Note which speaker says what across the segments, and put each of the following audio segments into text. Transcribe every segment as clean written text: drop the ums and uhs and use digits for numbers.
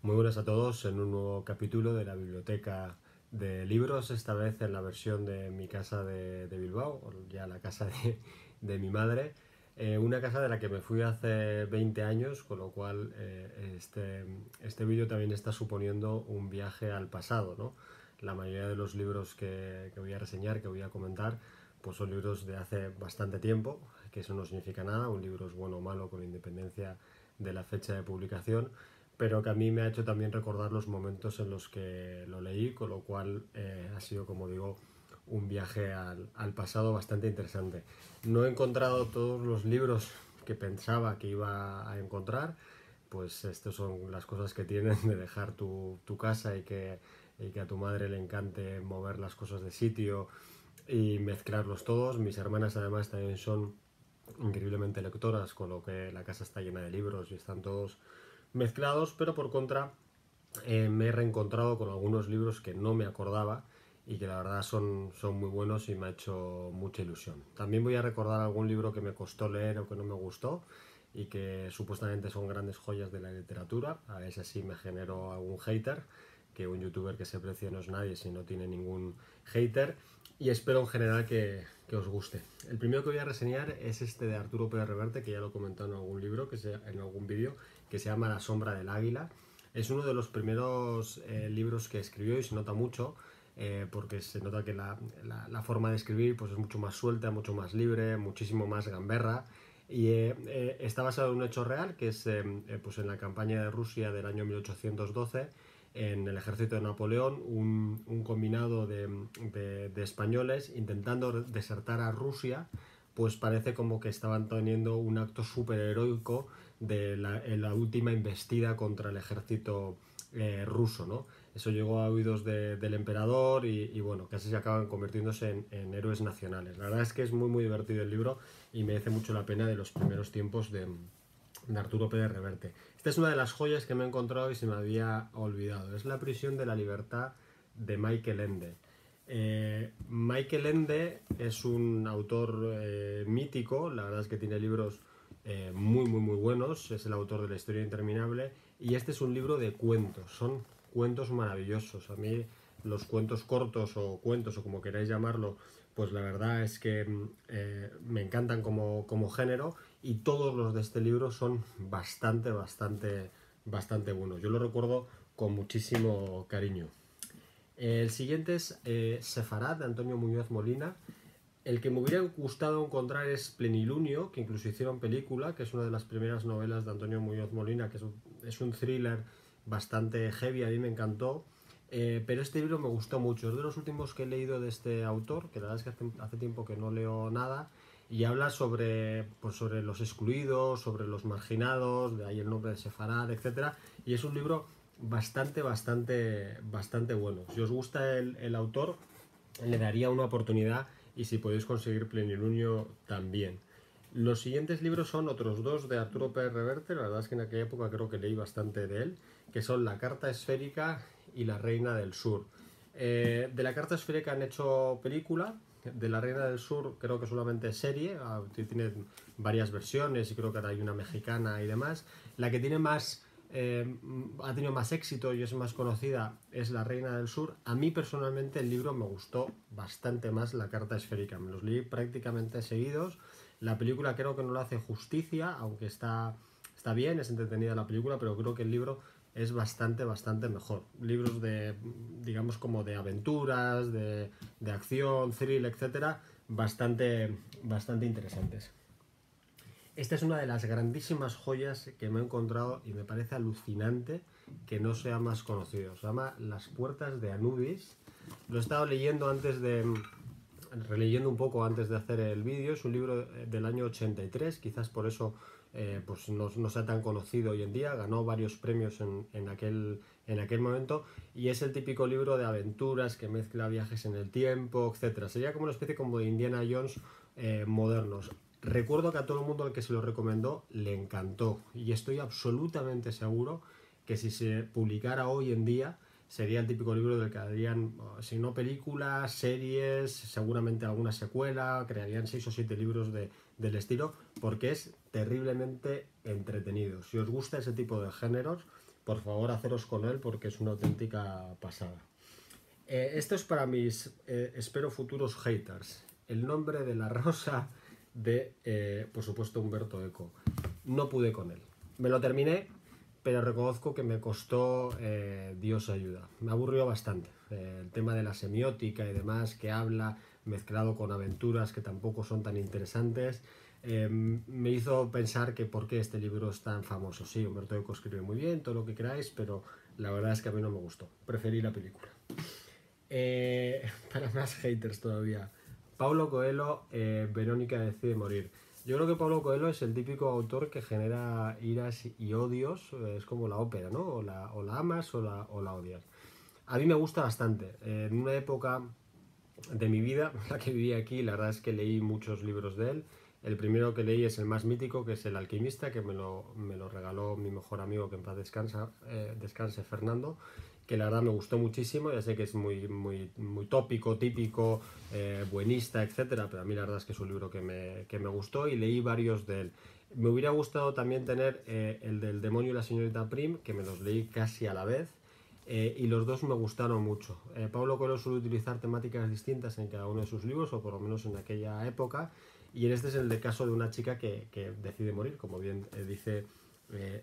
Speaker 1: Muy buenas a todos en un nuevo capítulo de la biblioteca de libros, esta vez en la versión de mi casa de Bilbao, o ya la casa de mi madre. Una casa de la que me fui hace 20 años, con lo cual este vídeo también está suponiendo un viaje al pasado, ¿no? La mayoría de los libros que voy a reseñar, que voy a comentar, pues son libros de hace bastante tiempo, que eso no significa nada, un libro es bueno o malo con independencia de la fecha de publicación, pero que a mí me ha hecho también recordar los momentos en los que lo leí, con lo cual ha sido, como digo, un viaje al pasado bastante interesante. No he encontrado todos los libros que pensaba que iba a encontrar, pues estas son las cosas que tienen de dejar tu casa y que a tu madre le encante mover las cosas de sitio y mezclarlos todos. Mis hermanas además también son increíblemente lectoras, con lo que la casa está llena de libros y están todos mezclados, pero por contra me he reencontrado con algunos libros que no me acordaba y que la verdad son muy buenos y me ha hecho mucha ilusión. También voy a recordar algún libro que me costó leer o que no me gustó y que supuestamente son grandes joyas de la literatura. A veces sí me genero algún hater, que un youtuber que se precie no es nadie si no tiene ningún hater, y espero en general que os guste. El primero que voy a reseñar es este de Arturo Pérez Reverte, que ya lo he comentado en algún libro, en algún vídeo, que se llama La sombra del águila. Es uno de los primeros libros que escribió y se nota mucho, porque se nota que la forma de escribir pues, es mucho más suelta, mucho más libre, muchísimo más gamberra. Y está basado en un hecho real, que es pues en la campaña de Rusia del año 1812, en el ejército de Napoleón, un combinado de españoles intentando desertar a Rusia, pues parece como que estaban teniendo un acto súper heroico en la última embestida contra el ejército ruso, ¿no? Eso llegó a oídos del emperador y bueno, casi se acaban convirtiéndose en héroes nacionales. La verdad es que es muy muy divertido el libro y merece mucho la pena, de los primeros tiempos de Arturo Pérez Reverte. Esta es una de las joyas que me he encontrado y se me había olvidado. Es La prisión de la libertad, de Michael Ende. Michael Ende es un autor mítico, la verdad es que tiene libros muy muy muy buenos, es el autor de La historia interminable, y este es un libro de cuentos, son cuentos maravillosos. A mí los cuentos cortos o cuentos o como queráis llamarlo, pues la verdad es que me encantan como género, y todos los de este libro son bastante buenos. Yo lo recuerdo con muchísimo cariño. El siguiente es Sefarad, de Antonio Muñoz Molina. El que me hubiera gustado encontrar es Plenilunio, que incluso hicieron película, que es una de las primeras novelas de Antonio Muñoz Molina, que es un thriller bastante heavy, a mí me encantó. Pero este libro me gustó mucho, es de los últimos que he leído de este autor, que la verdad es que hace tiempo que no leo nada, y habla sobre los excluidos, sobre los marginados, de ahí el nombre de Sefarad, etcétera. Y es un libro bastante bueno. Si os gusta el autor, le daría una oportunidad, y si podéis conseguir Plenilunio también. Los siguientes libros son otros dos de Arturo Pérez Reverte, la verdad es que en aquella época creo que leí bastante de él, que son La carta esférica y La reina del sur. De La carta esférica han hecho película, de La reina del sur creo que solamente serie, tiene varias versiones y creo que ahora hay una mexicana y demás. La que tiene más ha tenido más éxito y es más conocida es La reina del sur. A mí personalmente el libro me gustó bastante más La carta esférica, me los leí prácticamente seguidos. La película creo que no lo hace justicia, aunque está bien, es entretenida la película, pero creo que el libro es bastante mejor. Libros digamos, como de aventuras, de acción, thrill, etcétera, bastante interesantes. Esta es una de las grandísimas joyas que me he encontrado y me parece alucinante que no sea más conocido. Se llama Las puertas de Anubis. Lo he estado releyendo un poco antes de hacer el vídeo. Es un libro del año 83, quizás por eso pues no sea tan conocido hoy en día. Ganó varios premios en aquel momento, y es el típico libro de aventuras que mezcla viajes en el tiempo, etcétera. Sería como una especie como de Indiana Jones modernos. Recuerdo que a todo el mundo al que se lo recomendó le encantó, y estoy absolutamente seguro que si se publicara hoy en día sería el típico libro del que harían, si no películas, series, seguramente alguna secuela, crearían 6 o 7 libros del estilo, porque es terriblemente entretenido. Si os gusta ese tipo de géneros, por favor haceros con él porque es una auténtica pasada. Esto es para mis, espero, futuros haters. El nombre de la rosa de, por supuesto, Umberto Eco. No pude con él. Me lo terminé, pero reconozco que me costó, Dios ayuda. Me aburrió bastante. El tema de la semiótica y demás que habla, mezclado con aventuras que tampoco son tan interesantes, me hizo pensar que por qué este libro es tan famoso. Sí, Humberto Eco escribe muy bien, todo lo que queráis, pero la verdad es que a mí no me gustó. Preferí la película. Para más haters todavía. Paulo Coelho, Verónica decide morir. Yo creo que Paulo Coelho es el típico autor que genera iras y odios. Es como la ópera, ¿no? O la amas o la odias. A mí me gusta bastante. En una época de mi vida, la que viví aquí, la verdad es que leí muchos libros de él. El primero que leí es el más mítico, que es El alquimista, que me lo regaló mi mejor amigo, que en paz descanse, Fernando, que la verdad me gustó muchísimo. Ya sé que es muy, muy, muy tópico, típico, buenista, etcétera, pero a mí la verdad es que es un libro que me gustó y leí varios de él. Me hubiera gustado también tener el del demonio y la señorita Prim, que me los leí casi a la vez. Y los dos me gustaron mucho. Paulo Coelho suele utilizar temáticas distintas en cada uno de sus libros, o por lo menos en aquella época, y en este es el caso de una chica que decide morir, como bien dice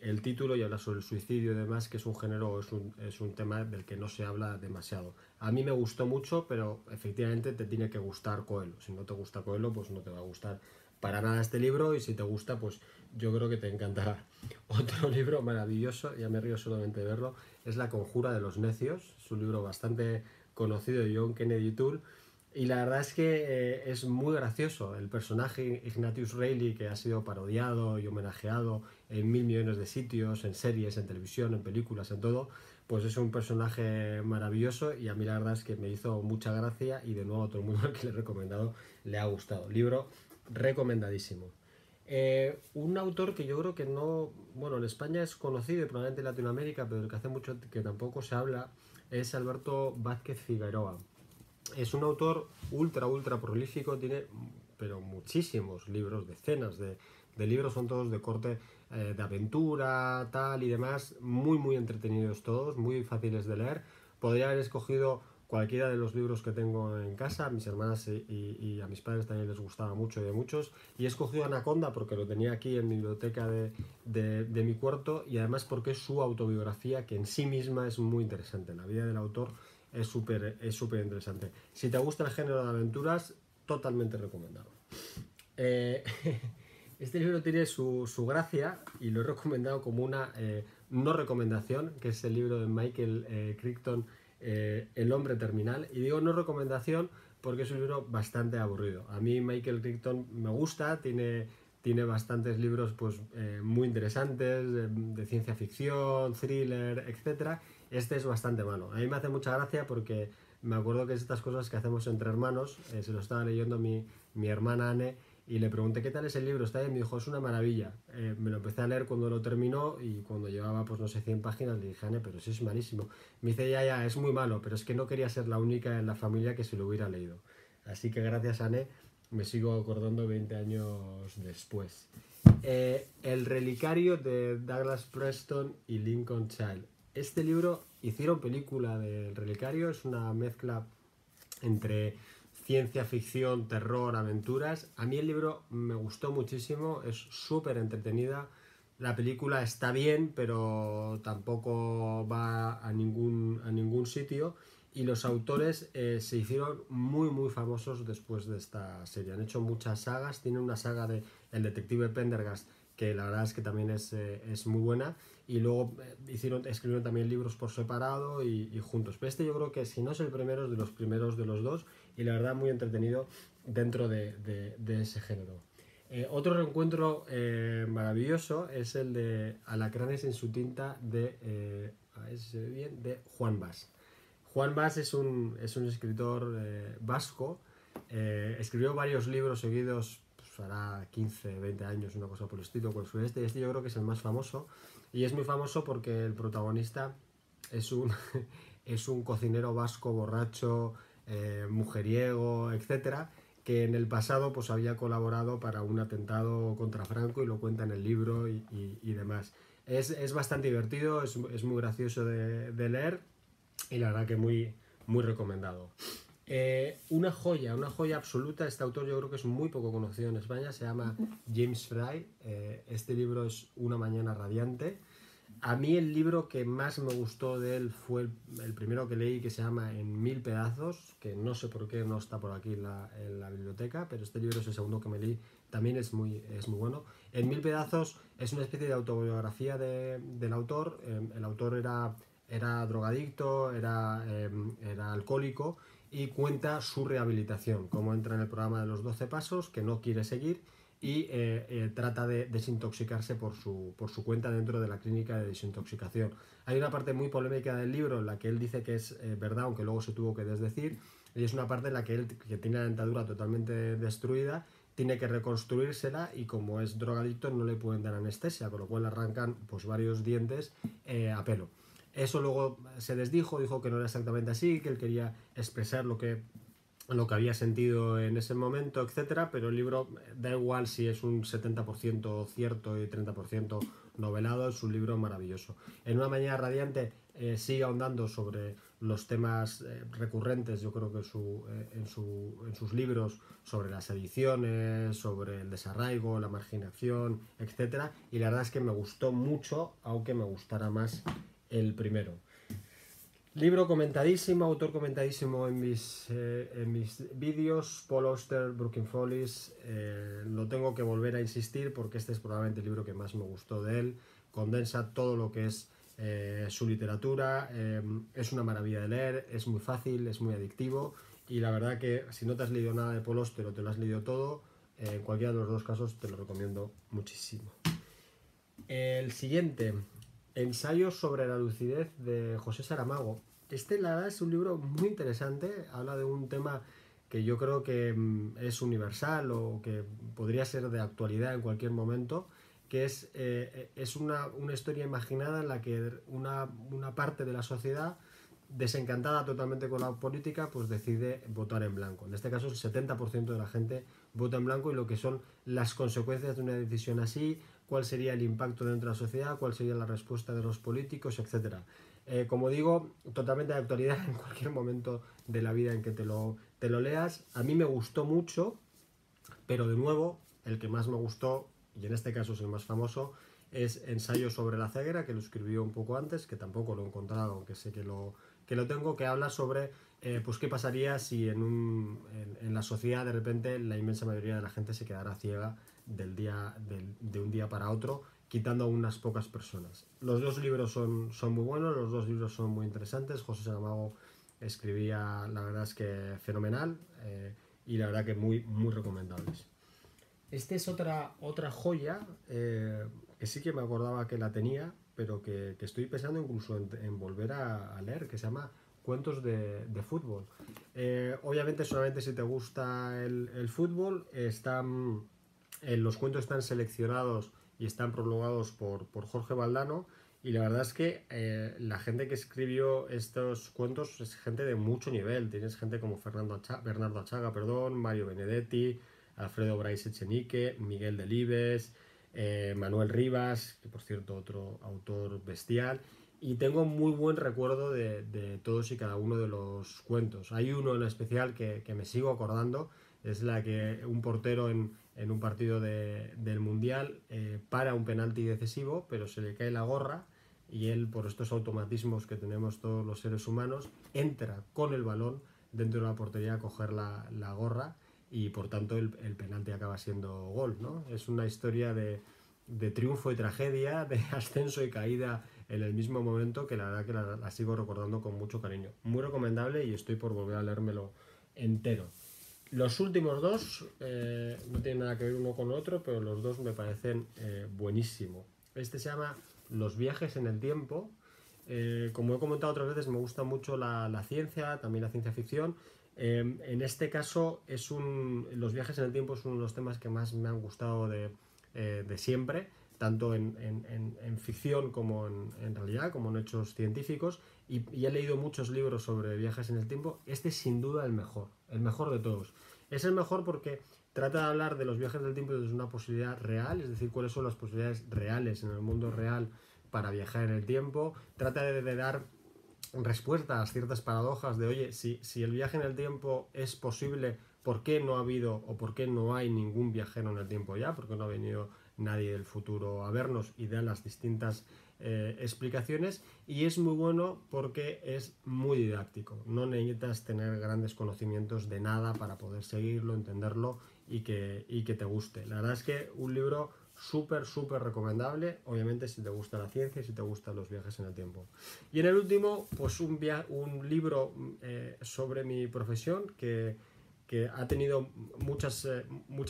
Speaker 1: el título, y habla sobre el suicidio y demás, que es un género, es un tema del que no se habla demasiado. A mí me gustó mucho, pero efectivamente te tiene que gustar Coelho. Si no te gusta Coelho, pues no te va a gustar para nada este libro, y si te gusta, pues yo creo que te encantará. Otro libro maravilloso, ya me río solamente de verlo, es La conjura de los necios. Es un libro bastante conocido de John Kennedy Toole, y la verdad es que es muy gracioso. El personaje Ignatius Reilly, que ha sido parodiado y homenajeado en mil millones de sitios, en series, en televisión, en películas, en todo, pues es un personaje maravilloso, y a mí la verdad es que me hizo mucha gracia, y de nuevo a todo el mundo al que le he recomendado le ha gustado. Libro recomendadísimo. Un autor que yo creo que no, bueno, en España es conocido y probablemente en Latinoamérica, pero el que hace mucho que tampoco se habla, es Alberto Vázquez Figueroa. Es un autor ultra, ultra prolífico, tiene pero muchísimos libros, decenas de libros, son todos de corte de aventura, tal y demás, muy, muy entretenidos todos, muy fáciles de leer. Podría haber escogido cualquiera de los libros que tengo en casa, a mis hermanas y a mis padres también les gustaba mucho y de muchos, y he escogido Anaconda porque lo tenía aquí en mi biblioteca de mi cuarto, y además porque es su autobiografía, que en sí misma es muy interesante. La vida del autor es súper interesante. Si te gusta el género de aventuras, totalmente recomendado. Eh, este libro tiene su gracia, y lo he recomendado como una no recomendación, que es el libro de Michael Crichton, El hombre terminal. Y digo no recomendación porque es un libro bastante aburrido. A mí Michael Crichton me gusta, tiene bastantes libros pues, muy interesantes, de ciencia ficción, thriller, etcétera. Este es bastante malo. A mí me hace mucha gracia porque me acuerdo que es estas cosas que hacemos entre hermanos. Se lo estaba leyendo mi hermana Anne, y le pregunté qué tal es el libro. Está bien, me dijo, es una maravilla. Me lo empecé a leer cuando lo terminó, y cuando llevaba pues no sé 100 páginas le dije, Anne, pero sí es malísimo. Me dice, ya, ya, es muy malo, pero es que no quería ser la única en la familia que se lo hubiera leído. Así que gracias, Anne, me sigo acordando 20 años después. El relicario de Douglas Preston y Lincoln Child. Este libro, hicieron película del relicario, es una mezcla entre ciencia ficción, terror, aventuras. A mí el libro me gustó muchísimo, es súper entretenida. La película está bien, pero tampoco va a ningún sitio. Y los autores se hicieron muy, muy famosos después de esta serie. Han hecho muchas sagas. Tienen una saga de El detective Pendergast, que la verdad es que también es muy buena. Y luego escribieron también libros por separado y juntos. Pero este yo creo que si no es el primero, es de los primeros de los dos. Y la verdad muy entretenido dentro de ese género. Otro reencuentro maravilloso es el de Alacranes en su tinta a ver si se ve bien, de Juan Bas. Juan Bas es un escritor vasco. Escribió varios libros seguidos, pues hará 15, 20 años, una cosa por el estilo, con su este yo creo que es el más famoso, y es muy famoso porque el protagonista es un, es un cocinero vasco borracho, mujeriego, etcétera, que en el pasado pues había colaborado para un atentado contra Franco, y lo cuenta en el libro y demás. Es bastante divertido, es muy gracioso de leer y la verdad que muy recomendado. Una joya absoluta. Este autor yo creo que es muy poco conocido en España, se llama James Fry. Este libro es Una mañana radiante. A mí el libro que más me gustó de él fue el primero que leí, que se llama En mil pedazos, que no sé por qué no está por aquí en la biblioteca, pero este libro es el segundo que me leí, también es muy bueno. En mil pedazos es una especie de autobiografía del autor. El autor era drogadicto, era alcohólico y cuenta su rehabilitación, cómo entra en el programa de los 12 pasos, que no quiere seguir y trata de desintoxicarse por su cuenta dentro de la clínica de desintoxicación. Hay una parte muy polémica del libro en la que él dice que es verdad, aunque luego se tuvo que desdecir, y es una parte en la que él, que tiene la dentadura totalmente destruida, tiene que reconstruírsela y como es drogadicto no le pueden dar anestesia, con lo cual arrancan pues varios dientes a pelo. Eso luego se desdijo, dijo que no era exactamente así, que él quería expresar lo que había sentido en ese momento, etcétera, pero el libro da igual si es un 70% cierto y 30% novelado, es un libro maravilloso. En Una mañana radiante sigue ahondando sobre los temas recurrentes, yo creo que en sus libros, sobre las adicciones, sobre el desarraigo, la marginación, etcétera, y la verdad es que me gustó mucho, aunque me gustara más el primero. Libro comentadísimo, autor comentadísimo en mis vídeos, Paul Auster, Brooklyn Follies. Lo tengo que volver a insistir porque este es probablemente el libro que más me gustó de él. Condensa todo lo que es su literatura, es una maravilla de leer, es muy fácil, es muy adictivo y la verdad que si no te has leído nada de Paul Auster o te lo has leído todo, en cualquiera de los dos casos te lo recomiendo muchísimo. El siguiente, Ensayos sobre la lucidez de José Saramago. La verdad es un libro muy interesante, habla de un tema que yo creo que es universal o que podría ser de actualidad en cualquier momento, que es una historia imaginada en la que una parte de la sociedad desencantada totalmente con la política, pues decide votar en blanco. En este caso el 70% de la gente vota en blanco y lo que son las consecuencias de una decisión así, cuál sería el impacto dentro de la sociedad, cuál sería la respuesta de los políticos, etcétera. Como digo, totalmente de actualidad en cualquier momento de la vida en que te lo leas. A mí me gustó mucho, pero de nuevo, el que más me gustó, y en este caso es el más famoso, es Ensayo sobre la ceguera, que lo escribió un poco antes, que tampoco lo he encontrado, aunque sé que lo tengo, que habla sobre pues qué pasaría si en la sociedad de repente la inmensa mayoría de la gente se quedara ciega de un día para otro, quitando a unas pocas personas. Los dos libros son muy buenos, los dos libros son muy interesantes. José Saramago escribía, la verdad es que fenomenal, y la verdad que muy recomendables. Esta es otra joya que sí que me acordaba que la tenía, pero que estoy pensando incluso en volver a leer, que se llama Cuentos de fútbol. Obviamente solamente si te gusta el fútbol, los cuentos están seleccionados y están prologados por Jorge Valdano, y la verdad es que la gente que escribió estos cuentos es gente de mucho nivel. Tienes gente como Bernardo Achaga, Mario Benedetti, Alfredo Brais Echenique, Miguel Delibes, Manuel Rivas, que por cierto otro autor bestial, y tengo muy buen recuerdo de todos y cada uno de los cuentos. Hay uno en especial que me sigo acordando, es la que un portero en un partido del Mundial para un penalti decisivo, pero se le cae la gorra y él, por estos automatismos que tenemos todos los seres humanos, entra con el balón dentro de la portería a coger la gorra y por tanto el penalti acaba siendo gol, ¿no? Es una historia de triunfo y tragedia, de ascenso y caída en el mismo momento, que la verdad que la sigo recordando con mucho cariño. Muy recomendable y estoy por volver a leérmelo entero. Los últimos dos no tienen nada que ver uno con el otro, pero los dos me parecen buenísimos. Este se llama Los viajes en el tiempo. Como he comentado otras veces, me gusta mucho la ciencia, también la ciencia ficción. En este caso, los viajes en el tiempo es uno de los temas que más me han gustado de siempre, tanto en ficción como en realidad, como en hechos científicos, y he leído muchos libros sobre viajes en el tiempo. Este es sin duda el mejor de todos. Es el mejor porque trata de hablar de los viajes del tiempo desde una posibilidad real, es decir, cuáles son las posibilidades reales en el mundo real para viajar en el tiempo, trata de dar respuesta a ciertas paradojas de, oye, si el viaje en el tiempo es posible, ¿por qué no ha habido o por qué no hay ningún viajero en el tiempo ya? ¿Por qué no ha venido nadie del futuro a vernos? Y da las distintas explicaciones, y es muy bueno porque es muy didáctico. No necesitas tener grandes conocimientos de nada para poder seguirlo, entenderlo y que te guste. La verdad es que un libro súper recomendable, obviamente si te gusta la ciencia y si te gustan los viajes en el tiempo. Y en el último, pues un libro sobre mi profesión que ha tenido muchas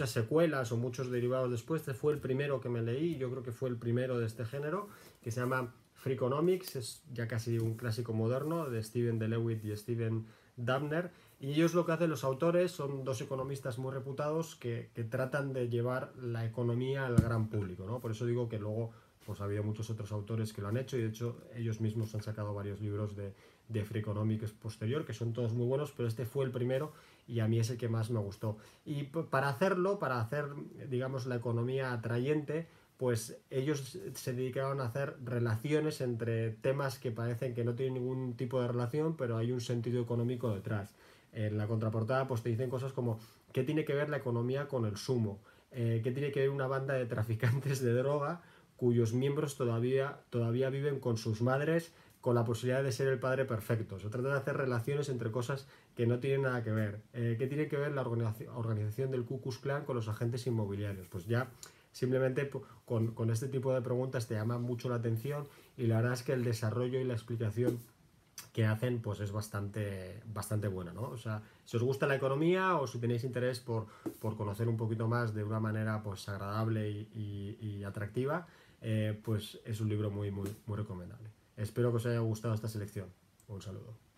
Speaker 1: secuelas o muchos derivados después. Este fue el primero que me leí, yo creo que fue el primero de este género, que se llama Freakonomics, es ya casi un clásico moderno de Steven DeLewitt y Steven Dubner. Y ellos, lo que hacen los autores, son dos economistas muy reputados que tratan de llevar la economía al gran público, ¿no? Por eso digo que luego pues ha habido muchos otros autores que lo han hecho, y de hecho ellos mismos han sacado varios libros de Freakonomics posterior, que son todos muy buenos, pero este fue el primero y a mí es el que más me gustó. Y para hacerlo, para hacer, digamos, la economía atrayente, pues ellos se dedicaron a hacer relaciones entre temas que parecen que no tienen ningún tipo de relación, pero hay un sentido económico detrás. En la contraportada pues te dicen cosas como ¿qué tiene que ver la economía con el sumo? ¿Qué tiene que ver una banda de traficantes de droga cuyos miembros todavía viven con sus madres con la posibilidad de ser el padre perfecto? Se trata de hacer relaciones entre cosas que no tienen nada que ver. ¿Qué tiene que ver la organización del Ku Klux Klan con los agentes inmobiliarios? Pues ya simplemente con este tipo de preguntas te llama mucho la atención, y la verdad es que el desarrollo y la explicación que hacen pues es bastante buena, ¿no? O sea, si os gusta la economía o si tenéis interés por conocer un poquito más de una manera pues agradable y atractiva, pues es un libro muy recomendable. Espero que os haya gustado esta selección. Un saludo.